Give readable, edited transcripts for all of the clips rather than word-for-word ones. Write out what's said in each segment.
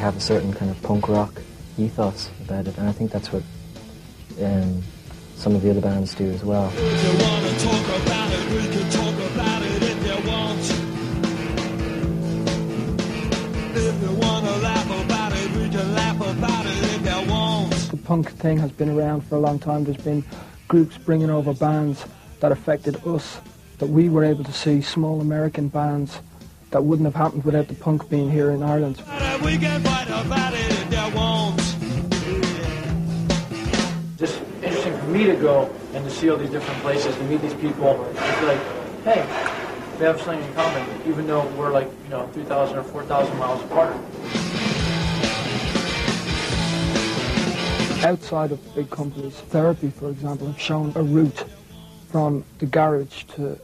have a certain kind of punk rock ethos about it, and I think that's what some of the other bands do as well. If you want to talk about it, we can talk about it if you want. If you want to laugh about it, we can laugh about it if you want. The punk thing has been around for a long time. There's been groups bringing over bands that affected us, that we were able to see, small American bands that wouldn't have happened without the punk being here in Ireland. We can fight about it if you want. Just interesting for me to go and to see all these different places, to meet these people. It's like, hey, we have something in common, even though we're like, 3,000 or 4,000 miles apart. Outside of big companies, therapy, for example, have shown a route from the garage to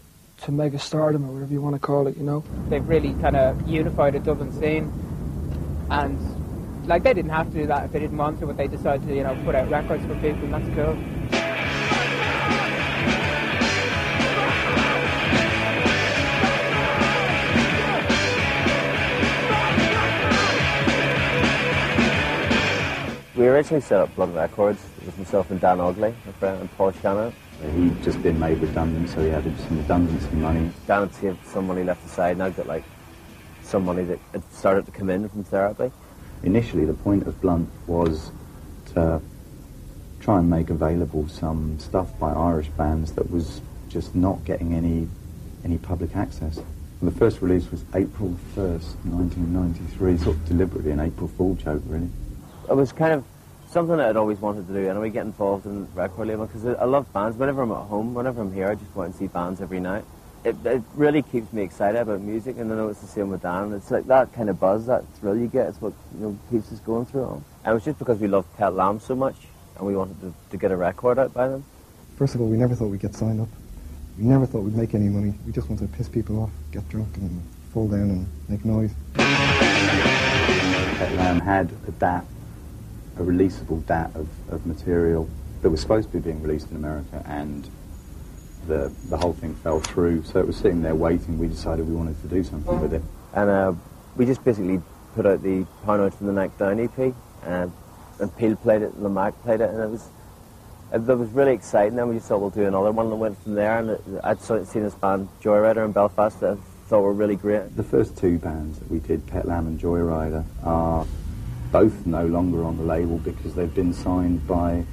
mega stardom, or whatever you want to call it, They've really kind of unified a Dublin scene, and they didn't have to do that if they didn't want to, but they decided to, put out records for people, and that's cool. We originally set up Blunt Records. It was myself and Dan Ogley, my friend, and Paul Shannon. He'd just been made redundant, so he had some redundancy money. Dan had saved some money left aside, and I've got some money that had started to come in from therapy. Initially, the point of Blunt was to try and make available some stuff by Irish bands that was just not getting any public access. And the first release was April 1st, 1993, sort of deliberately an April Fool joke, really. It was kind of something that I'd always wanted to do, anyway, get involved in record label, because I love bands. Whenever I'm at home, whenever I'm here, I just go out and see bands every night. It really keeps me excited about music, and I know it's the same with Dan. It's like that kind of buzz, that thrill you get, it's what keeps us going through. And it was just because we loved Pet Lamb so much, and we wanted to get a record out by them. First of all, we never thought we'd get signed up. We never thought we'd make any money. We just wanted to piss people off, get drunk and fall down and make noise. Pet Lamb had a releasable DAT of material that was supposed to be being released in America, and the whole thing fell through, so it was sitting there waiting. We decided we wanted to do something with it. And we just basically put out the Paranoid from the Neck Down EP, and Peel played it, and Lamac played it, and it was really exciting. Then we just thought we'll do another one, and went from there, and I'd seen this band, Joyrider, in Belfast, that I thought were really great. The first two bands that we did, Pet Lamb and Joyrider, are both no longer on the label because they've been signed by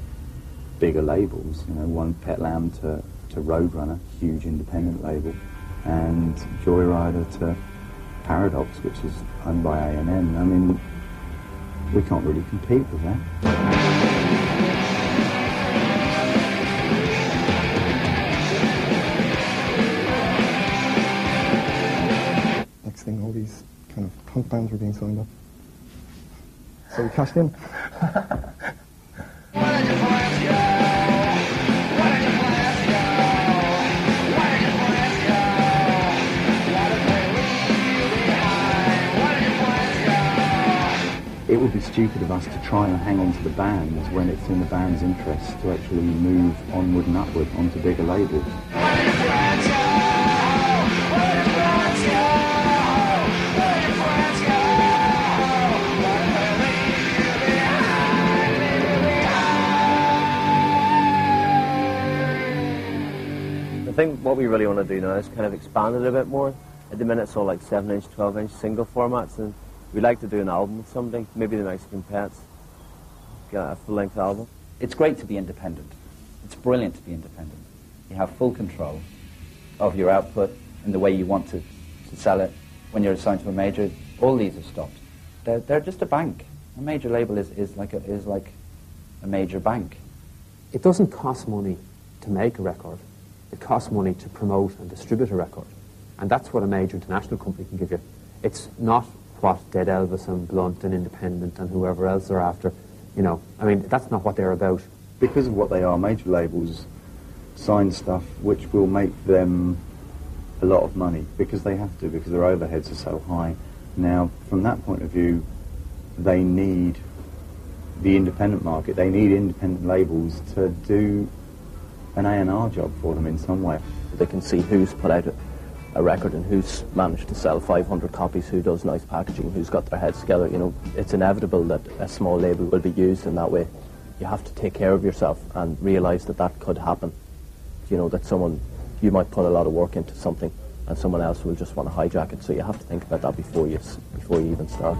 bigger labels. One Pet Lamb to Roadrunner, huge independent label, and Joyrider to Paradox, which is owned by A&M. I mean, we can't really compete with that. Next thing, all these kind of punk bands were being signed up. So we cashed in. It would be stupid of us to try and hang on to the bands when it's in the band's interest to actually move onward and upward onto bigger labels. I think what we really want to do now is kind of expand it a bit more. At the minute it's all 7-inch, 12-inch single formats, and we'd like to do an album with somebody, maybe the Mexican Pets, get a full-length album. It's great to be independent. It's brilliant to be independent. You have full control of your output and the way you want to sell it. When you're assigned to a major, all these have stopped. They're just a bank. A major label is like a major bank. It doesn't cost money to make a record. It costs money to promote and distribute a record. And that's what a major international company can give you. It's not what Dead Elvis and Blunt and Independent and whoever else are after. That's not what they're about. Because of what they are, major labels sign stuff which will make them a lot of money, because they have to, because their overheads are so high. Now, from that point of view, they need the independent market. They need independent labels to do an A&R job for them in some way. They can see who's put out a record and who's managed to sell 500 copies, who does nice packaging, who's got their heads together. You know, it's inevitable that a small label will be used in that way. You have to take care of yourself and realise that that could happen. You know, that you might put a lot of work into something and someone else will just want to hijack it. So you have to think about that before you even start.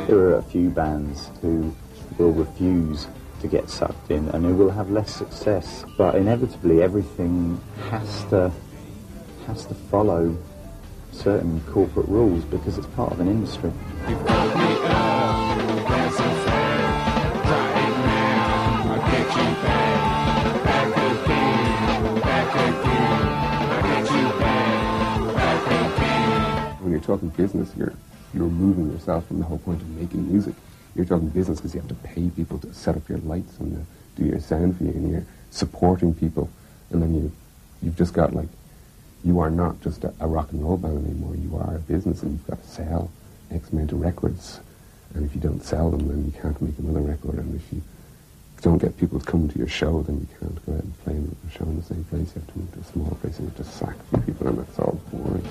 There are a few bands who will refuse to get sucked in and who will have less success, but inevitably everything has to follow certain corporate rules because it's part of an industry. When you're talking business, you're removing yourself from the whole point of making music. You're talking business because you have to pay people to set up your lights and do your sound for you, and you're supporting people, and then you've just got like, you are not just a rock and roll band anymore. You are a business, and you've got to sell X amount of records, and if you don't sell them, then you can't make another record, and if you don't get people to come to your show, then you can't go out and play a show in the same place. You have to move to a small place, and you have to sack a few people, and that's all boring.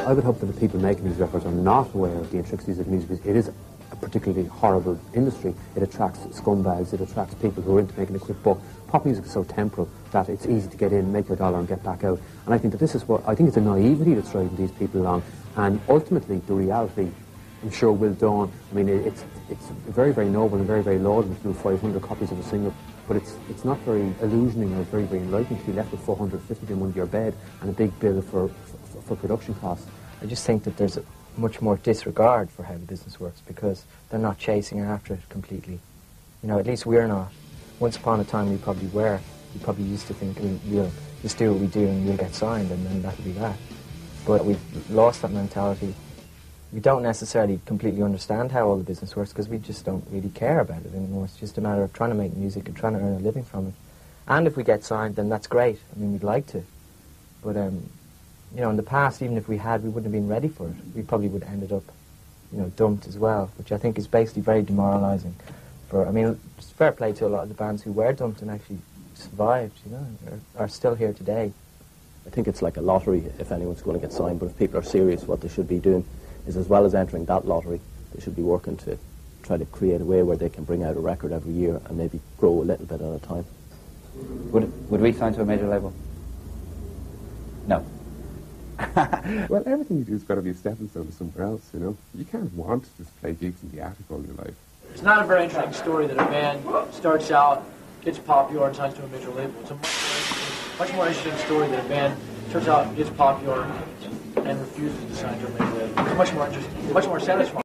I would hope that the people making these records are not aware of the intricacies of music. It is a particularly horrible industry. It attracts scumbags, it attracts people who are into making a quick buck. Pop music is so temporal that it's easy to get in, make your dollar and get back out. And I think that I think it's a naivety that's driving these people along. And ultimately, the reality, I'm sure, will dawn. I mean, it's very, very noble and very, very laudable to do 500 copies of a single, but it's not very illusioning or very, very enlightening to be left with 450 in your bed and a big bill for production costs. I just think that there's a much more disregard for how the business works because they're not chasing after it completely. You know, at least we're not. Once upon a time we probably were. We probably used to think we'll just do what we do and we'll get signed and then that'll be that. But we've lost that mentality. We don't necessarily completely understand how all the business works because we just don't really care about it anymore. It's just a matter of trying to make music and trying to earn a living from it. And if we get signed, then that's great. I mean, we'd like to. But you know, in the past, even if we had, we wouldn't have been ready for it. We probably would have ended up, you know, dumped as well, which I think is basically very demoralising. I mean, it's fair play to a lot of the bands who were dumped and actually survived, you know, are still here today. I think it's like a lottery if anyone's going to get signed, but if people are serious, what they should be doing is, as well as entering that lottery, they should be working to try to create a way where they can bring out a record every year and maybe grow a little bit at a time. Would we sign to a major label? No. Well, everything you do has got to be a stepping stone to somewhere else, you know. You can't want to just play gigs in the attic all your life. It's not a very interesting story that a band starts out, gets popular, and signs to a major label. It's a much more interesting story that a band starts out, gets popular, and refuses to sign to a major label. It's much more interesting, much more satisfying.